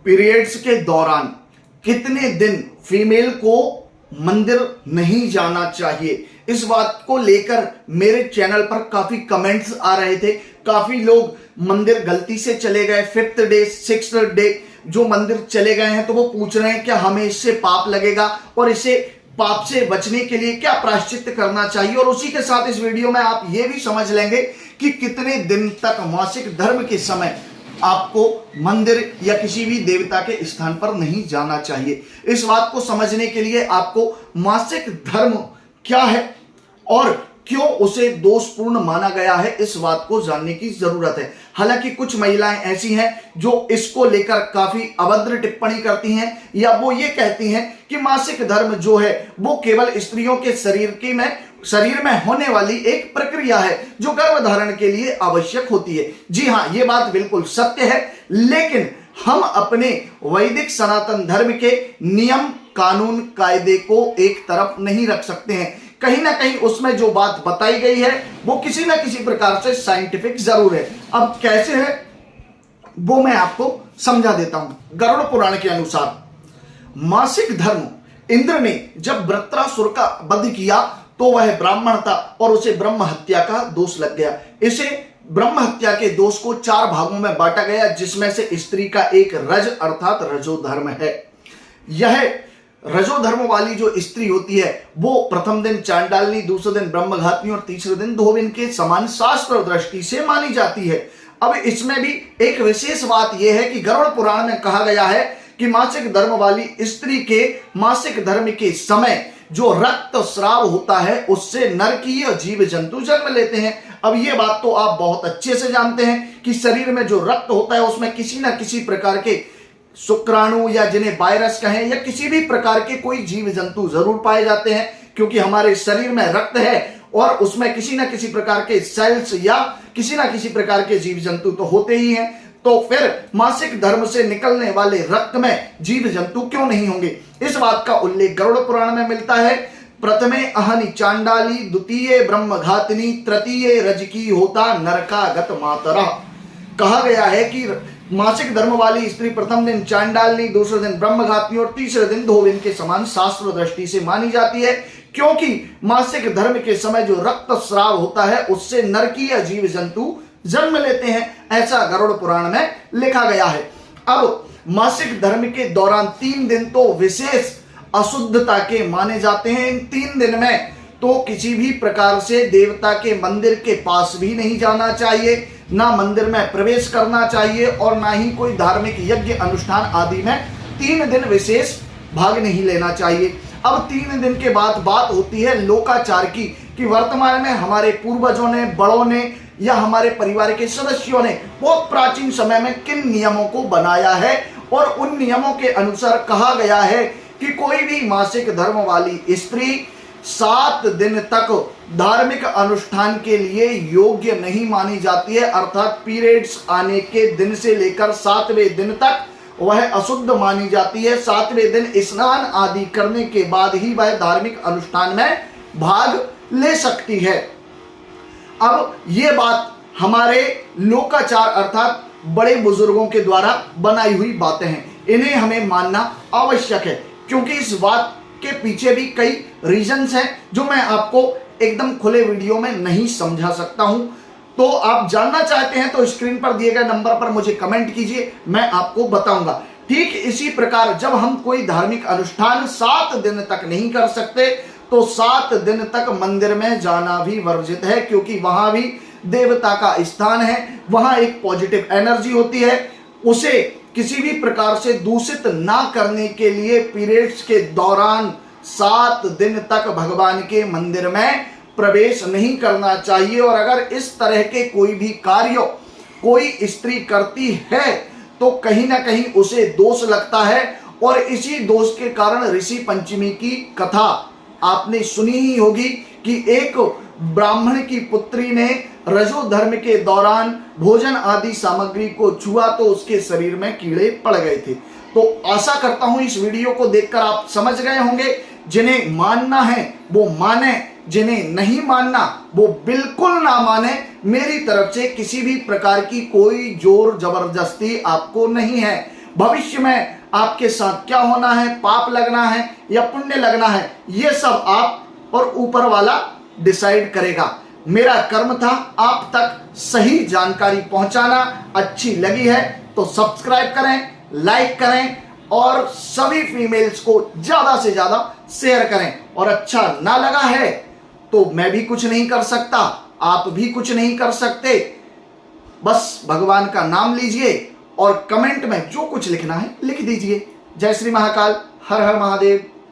Periods के दौरान कितने दिन फीमेल को मंदिर नहीं जाना चाहिए, इस बात को लेकर मेरे चैनल पर काफी कमेंट्स आ रहे थे। काफी लोग मंदिर गलती से चले गए, 5th डे 6th डे जो मंदिर चले गए हैं, तो वो पूछ रहे हैं क्या हमें इससे पाप लगेगा और इसे पाप से बचने के लिए क्या प्रायश्चित करना चाहिए। और उसी के साथ इस वीडियो में आप ये भी समझ लेंगे कि कितने दिन तक मासिक धर्म के समय आपको मंदिर या किसी भी देवता के स्थान पर नहीं जाना चाहिए। इस बात को समझने के लिए आपको मासिक धर्म क्या है और क्यों उसे दोषपूर्ण माना गया है, इस बात को जानने की जरूरत है। हालांकि कुछ महिलाएं ऐसी हैं जो इसको लेकर काफी अभद्र टिप्पणी करती हैं या वो ये कहती हैं कि मासिक धर्म जो है वो केवल स्त्रियों के शरीर में होने वाली एक प्रक्रिया है जो गर्भधारण के लिए आवश्यक होती है। जी हाँ, ये बात बिल्कुल सत्य है, लेकिन हम अपने वैदिक सनातन धर्म के नियम कानून कायदे को एक तरफ नहीं रख सकते हैं। कहीं ना कहीं उसमें जो बात बताई गई है वो किसी ना किसी प्रकार से साइंटिफिक जरूर है। अब कैसे है वो मैं आपको समझा देता हूं। गरुड़ पुराण के अनुसार मासिक धर्म इंद्र ने जब वृत्रासुर का वध किया तो वह ब्राह्मण था और उसे ब्रह्म हत्या का दोष लग गया। इसे ब्रह्म हत्या के दोष को 4 भागों में बांटा गया, जिसमें से स्त्री का एक रज अर्थात रजोधर्म है। यह रजोधर्म वाली जो स्त्री होती है वो प्रथम दिन चांडालनी, दूसरे दिन ब्रह्मघातिनी और तीसरे दिन धोबिन के समान शास्त्र दृष्टि से मानी जाती है। अब इसमें भी एक विशेष बात यह है कि गरुड़ पुराण में कहा गया है कि मासिक धर्म वाली स्त्री के मासिक धर्म के समय जो रक्त स्राव होता है उससे नरकीय जीव जंतु जन्म लेते हैं। अब ये बात तो आप बहुत अच्छे से जानते हैं कि शरीर में जो रक्त होता है उसमें किसी ना किसी प्रकार के शुक्राणु या जिन्हें वायरस कहें या किसी भी प्रकार के कोई जीव जंतु जरूर पाए जाते हैं, क्योंकि हमारे शरीर में रक्त है और उसमें किसी ना किसी प्रकार के सेल्स या किसी ना किसी प्रकार के जीव जंतु तो होते ही हैं। तो फिर मासिक धर्म से निकलने वाले रक्त में जीव जंतु क्यों नहीं होंगे, इस बात का उल्लेख गरुड़ पुराण में मिलता है। प्रथमे अहनि चांडाली, द्वितीय ब्रह्मघातिनी, तृतीय रजकी होता नरकागत मातरा। कहा गया है कि मासिक धर्म वाली स्त्री प्रथम दिन चांडालनी, दूसरे दिन ब्रह्मघातिनी और तीसरे दिन धोबिन के समान शास्त्र दृष्टि से मानी जाती है, क्योंकि मासिक धर्म के समय जो रक्त स्राव होता है उससे नरकीय जीव जंतु जन्म लेते हैं, ऐसा गरुड़ पुराण में लिखा गया है। अब मासिक धर्म के दौरान 3 दिन तो विशेष अशुद्धता के माने जाते हैं। इन 3 दिन में तो किसी भी प्रकार से देवता के मंदिर के पास भी नहीं जाना चाहिए, ना मंदिर में प्रवेश करना चाहिए और ना ही कोई धार्मिक यज्ञ अनुष्ठान आदि में 3 दिन विशेष भाग नहीं लेना चाहिए। अब 3 दिन के बाद बात होती है लोकाचार की कि वर्तमान में हमारे पूर्वजों ने, बड़ों ने या हमारे परिवार के सदस्यों ने बहुत प्राचीन समय में किन नियमों को बनाया है और उन नियमों के अनुसार कहा गया है कि कोई भी मासिक धर्म वाली स्त्री 7 दिन तक धार्मिक अनुष्ठान के लिए योग्य नहीं मानी जाती है, अर्थात पीरियड्स आने के दिन से लेकर 7वें दिन तक वह अशुद्ध मानी जाती है। 7वें दिन स्नान आदि करने के बाद ही वह धार्मिक अनुष्ठान में भाग ले सकती है। अब ये बात हमारे लोकाचार अर्थात बड़े बुजुर्गों के द्वारा बनाई हुई बातें हैं, इन्हें हमें मानना आवश्यक है, क्योंकि इस बात के पीछे भी कई रीजंस हैं जो मैं आपको एकदम खुले वीडियो में नहीं समझा सकता हूं। तो आप जानना चाहते हैं तो स्क्रीन पर दिए गए नंबर पर मुझे कमेंट कीजिए, मैं आपको बताऊंगा। ठीक इसी प्रकार जब हम कोई धार्मिक अनुष्ठान 7 दिन तक नहीं कर सकते तो 7 दिन तक मंदिर में जाना भी वर्जित है, क्योंकि वहां भी देवता का स्थान है, वहां एक पॉजिटिव एनर्जी होती है। उसे किसी भी प्रकार से दूषित ना करने के लिए पीरियड्स के दौरान 7 दिन तक भगवान के मंदिर में प्रवेश नहीं करना चाहिए। और अगर इस तरह के कोई भी कार्य कोई स्त्री करती है तो कहीं ना कहीं उसे दोष लगता है, और इसी दोष के कारण ऋषि पंचमी की कथा आपने सुनी ही होगी कि एक ब्राह्मण की पुत्री ने रजो धर्म के दौरान भोजन आदि सामग्री को छुआ तो उसके शरीर में कीड़े पड़ गए थे। तो आशा करता हूं इस वीडियो को देखकर आप समझ गए होंगे। जिन्हें मानना है वो माने, जिन्हें नहीं मानना वो बिल्कुल ना माने। मेरी तरफ से किसी भी प्रकार की कोई जोर जबरदस्ती आपको नहीं है। भविष्य में आपके साथ क्या होना है, पाप लगना है या पुण्य लगना है, ये सब आप और ऊपर वाला डिसाइड करेगा। मेरा कर्म था आप तक सही जानकारी पहुंचाना। अच्छी लगी है तो सब्सक्राइब करें, लाइक करें और सभी फीमेल्स को ज्यादा से ज्यादा शेयर करें। और अच्छा ना लगा है तो मैं भी कुछ नहीं कर सकता, आप भी कुछ नहीं कर सकते। बस भगवान का नाम लीजिए और कमेंट में जो कुछ लिखना है लिख दीजिए। जय श्री महाकाल, हर हर महादेव।